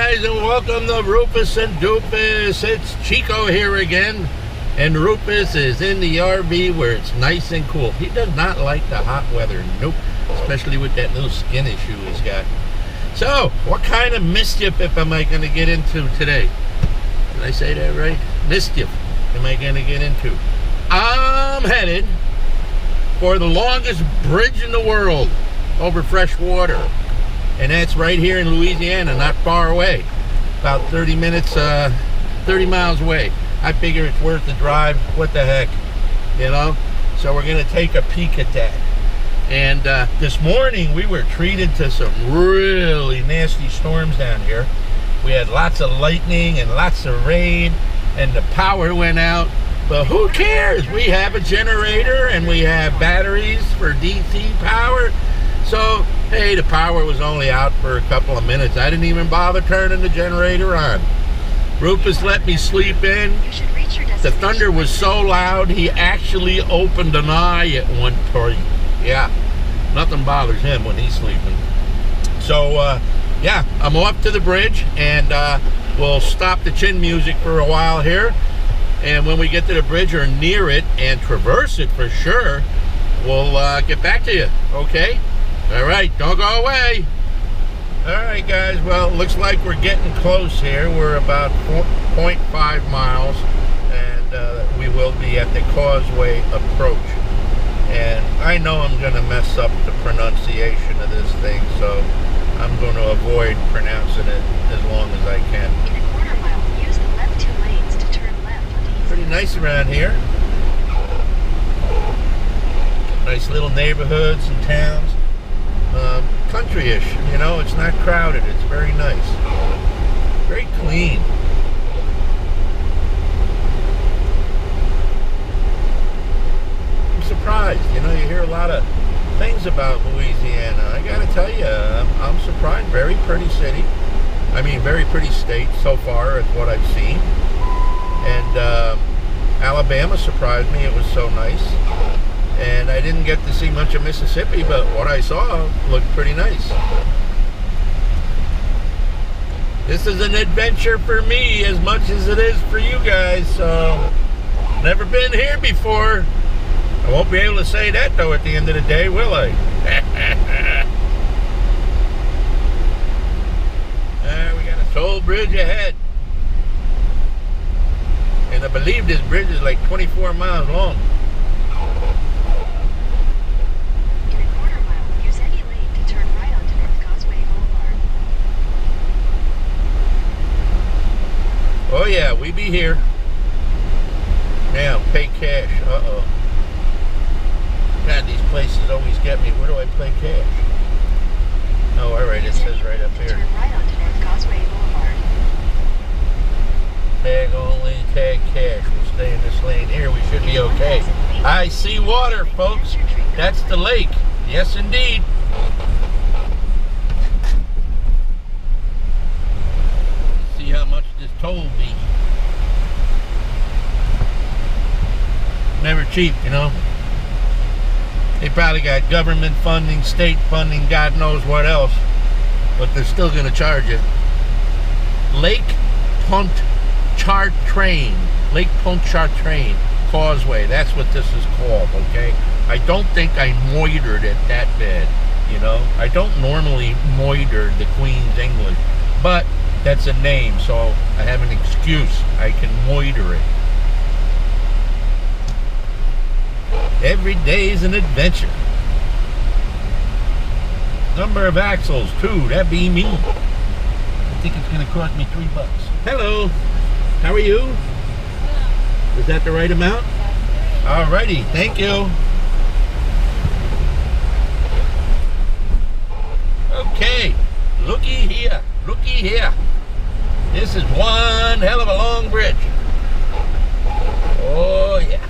guys, and welcome to Rufus and Doofus. It's Chico here again, and Rufus is in the RV where it's nice and cool. He does not like the hot weather, nope, especially with that little skin issue he's got. So, what kind of mischief am I going to get into today? Did I say that right? Mischief am I going to get into? I'm headed for the longest bridge in the world over fresh water. And that's right here in Louisiana, not far away. About 30 minutes, 30 miles away. I figure it's worth the drive. What the heck, you know? So we're gonna take a peek at that. And this morning we were treated to some really nasty storms down here. We had lots of lightning and lots of rain, and the power went out. But who cares? We have a generator and we have batteries for DC power. So, hey, the power was only out for a couple of minutes. I didn't even bother turning the generator on. Rufus let me sleep in. The thunder was so loud, he actually opened an eye at one point. Yeah, nothing bothers him when he's sleeping. So, yeah, I'm off to the bridge, and we'll stop the chin music for a while here. And when we get to the bridge or near it and traverse it for sure, we'll get back to you, okay? All right, don't go away. All right, guys, well, it looks like we're getting close here. We're about 0.5 miles, and we will be at the causeway approach. And I know I'm going to mess up the pronunciation of this thing, so I'm going to avoid pronouncing it as long as I can. In a quarter mile, use the left 2 lanes to turn left onto East. Pretty nice around here. Nice little neighborhoods and towns. Country-ish, you know, it's not crowded, it's very nice. Very clean. I'm surprised, you know, you hear a lot of things about Louisiana. I gotta tell you, I'm surprised. Very pretty city. I mean, very pretty state so far, is what I've seen. And Alabama surprised me, it was so nice. And I didn't get to see much of Mississippi, but what I saw looked pretty nice. This is an adventure for me as much as it is for you guys, so never been here before. I won't be able to say that, though, at the end of the day, will I? We got a toll bridge ahead. And I believe this bridge is like 24 miles long. Oh yeah, we be here. Now, pay cash. Uh-oh. God, these places always get me. Where do I pay cash? Oh, alright, it says right up here. Turn right onto North Causeway Boulevard. Tag only, tag cash. We'll stay in this lane here. We should be okay. I see water, folks. That's the lake. Yes, indeed. See how much this toll be. Never cheap, you know. They probably got government funding, state funding, God knows what else, but they're still going to charge you. Lake Pontchartrain. Lake Pontchartrain Causeway. That's what this is called, okay? I don't think I moitered it that bad, you know. I don't normally moiter the Queen's English, but that's a name, so I have an excuse. I can moiter it. Every day's an adventure. Number of axles, 2. That'd be me. I think it's going to cost me $3. Hello. How are you? Is that the right amount? Alrighty. Thank you. Okay. Looky here. Looky here. This is one hell of a long bridge. Oh, yeah.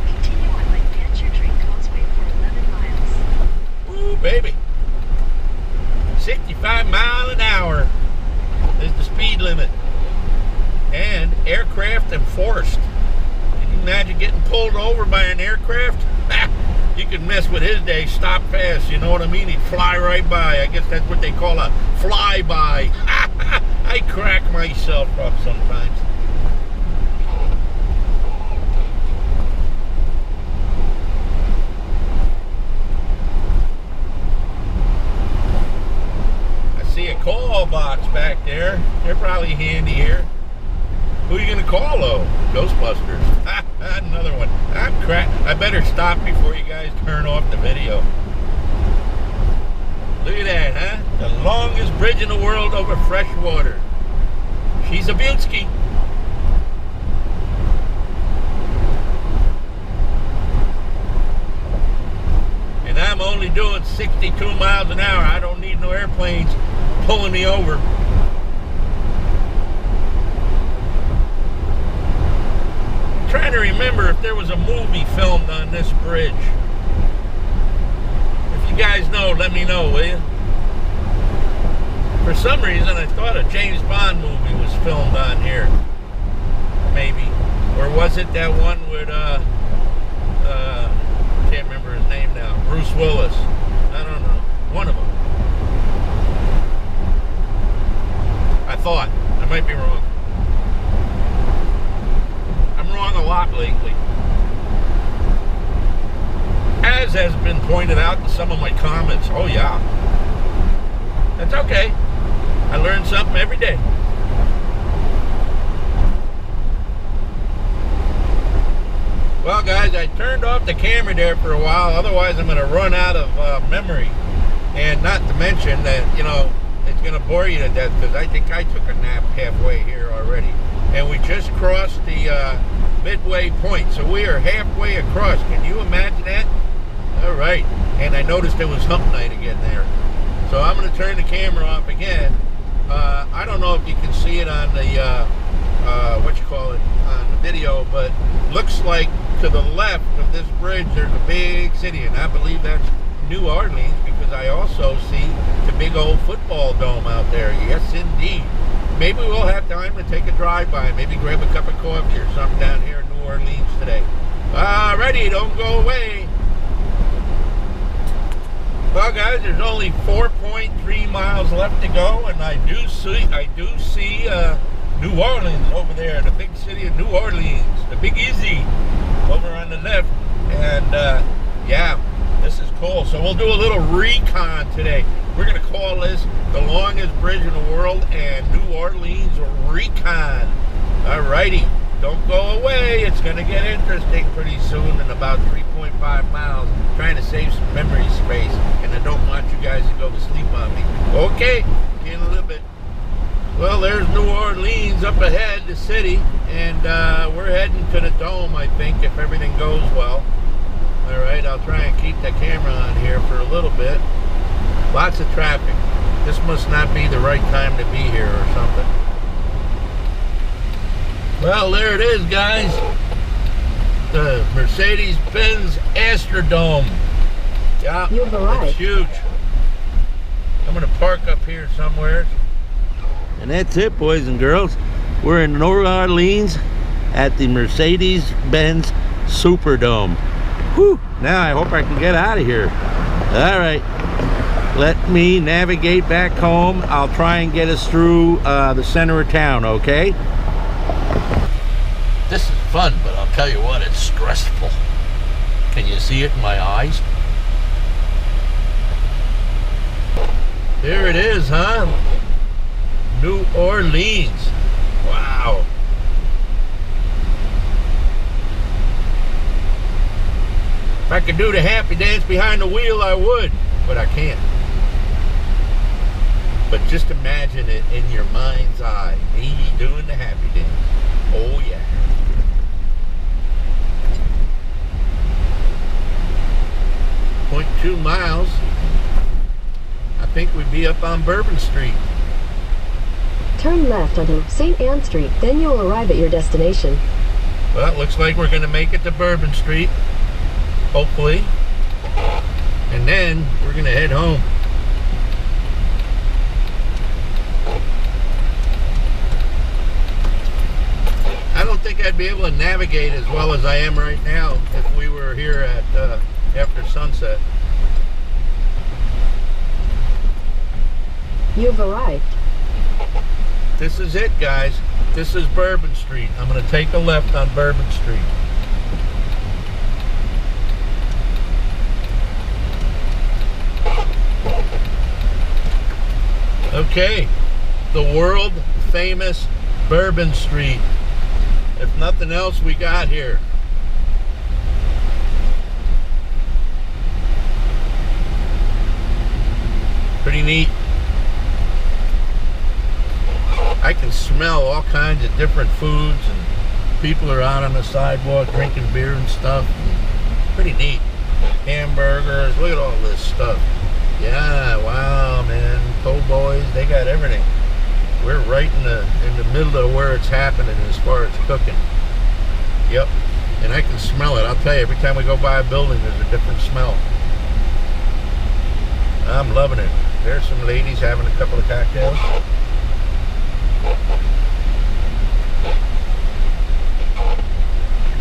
Continue on Lake Pontchartrain Causeway for 11 miles. Ooh, baby. 65 miles an hour is the speed limit. And aircraft enforced. Can you imagine getting pulled over by an aircraft? You could mess with his day, stop fast, you know what I mean? He'd fly right by. I guess that's what they call a flyby. I crack myself up sometimes. I see a call box back there. They're probably handy here. Who are you gonna call though? Ghostbusters. Another one. I'm crack. I better stop before you guys turn off the video. Look at that, huh? The longest bridge in the world over fresh water. She's a beauty. And I'm only doing 62 miles an hour. I don't need no airplanes pulling me over. Trying to remember if there was a movie filmed on this bridge. If you guys know, let me know, will you? For some reason, I thought a James Bond movie was filmed on here. Maybe. Or was it that one with, can't remember his name now, Bruce Willis. I don't know. One of them. I thought. I might be wrong. A lot lately, as has been pointed out in some of my comments. Oh yeah, that's okay. I learn something every day. Well guys, I turned off the camera there for a while, otherwise I'm going to run out of memory. And not to mention that, you know, it's going to bore you to death, because I think I took a nap halfway here already. And we just crossed the midway point, so we are halfway across. Can you imagine that? All right. And I noticed there was hump night again there, so I'm going to turn the camera off again. I don't know if you can see it on the on the video, but looks like to the left of this bridge there's a big city, and I believe that's New Orleans, because I also see the big old football dome out there. Yes indeed. Maybe we'll have time to take a drive-by, maybe grab a cup of coffee or something down here in New Orleans today. Alrighty, don't go away. Well, guys, there's only 4.3 miles left to go, and I do see New Orleans over there, the big city of New Orleans, the Big Easy over on the left. And yeah, this is cool. So we'll do a little recon today. We're going to call this the longest bridge in the world and New Orleans Recon. Alrighty, don't go away. It's going to get interesting pretty soon in about 3.5 miles. I'm trying to save some memory space, and I don't want you guys to go to sleep on me. Okay, in a little bit. Well, there's New Orleans up ahead, the city, and we're heading to the dome, I think, if everything goes well. Alright, I'll try and keep the camera on here for a little bit. Lots of traffic. This must not be the right time to be here or something. Well, there it is, guys. The Mercedes Benz Superdome. Yeah, You've arrived. It's huge. I'm going to park up here somewhere. And that's it, boys and girls. We're in New Orleans at the Mercedes Benz Superdome. Whew, now I hope I can get out of here. All right. Let me navigate back home. I'll try and get us through the center of town, okay? This is fun, but I'll tell you what, it's stressful. Can you see it in my eyes? There it is, huh? New Orleans. Wow. If I could do the happy dance behind the wheel, I would, but I can't. But just imagine it in your mind's eye, me doing the happy dance. Oh yeah. .2 miles. I think we'd be up on Bourbon Street. Turn left onto St. Anne Street, then you'll arrive at your destination. Well, it looks like we're going to make it to Bourbon Street, hopefully. And then we're going to head home. I don't think I'd be able to navigate as well as I am right now if we were here at after sunset. You've arrived. This is it, guys. This is Bourbon Street. I'm going to take a left on Bourbon Street. Okay, the world famous Bourbon Street. If nothing else, we got here. Pretty neat. I can smell all kinds of different foods, and people are out on the sidewalk drinking beer and stuff. Pretty neat. Hamburgers, look at all this stuff. Yeah, wow, man. Po' boys, they got everything. We're right in the middle of where it's happening as far as cooking. Yep, and I can smell it. I'll tell you, every time we go by a building, there's a different smell. I'm loving it. There's some ladies having a couple of cocktails.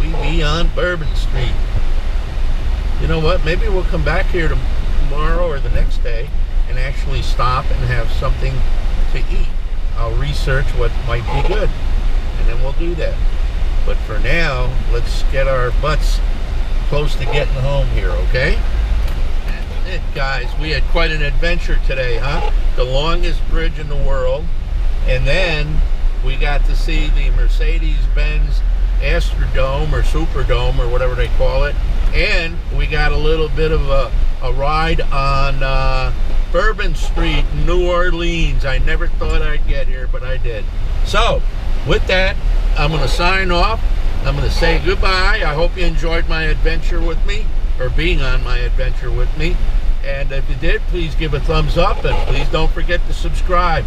We be on Bourbon Street. You know what? Maybe we'll come back here tomorrow or the next day and actually stop and have something to eat. I'll research what might be good, and then we'll do that. But for now, let's get our butts close to getting home here, okay? That's it, guys. We had quite an adventure today, huh? The longest bridge in the world. And then we got to see the Mercedes Benz Superdome or Superdome or whatever they call it. And we got a little bit of a ride on Bourbon Street, New Orleans. I never thought I'd get here, but I did. So, with that, I'm going to sign off. I'm going to say goodbye. I hope you enjoyed my adventure with me, or being on my adventure with me. And if you did, please give a thumbs up, and please don't forget to subscribe.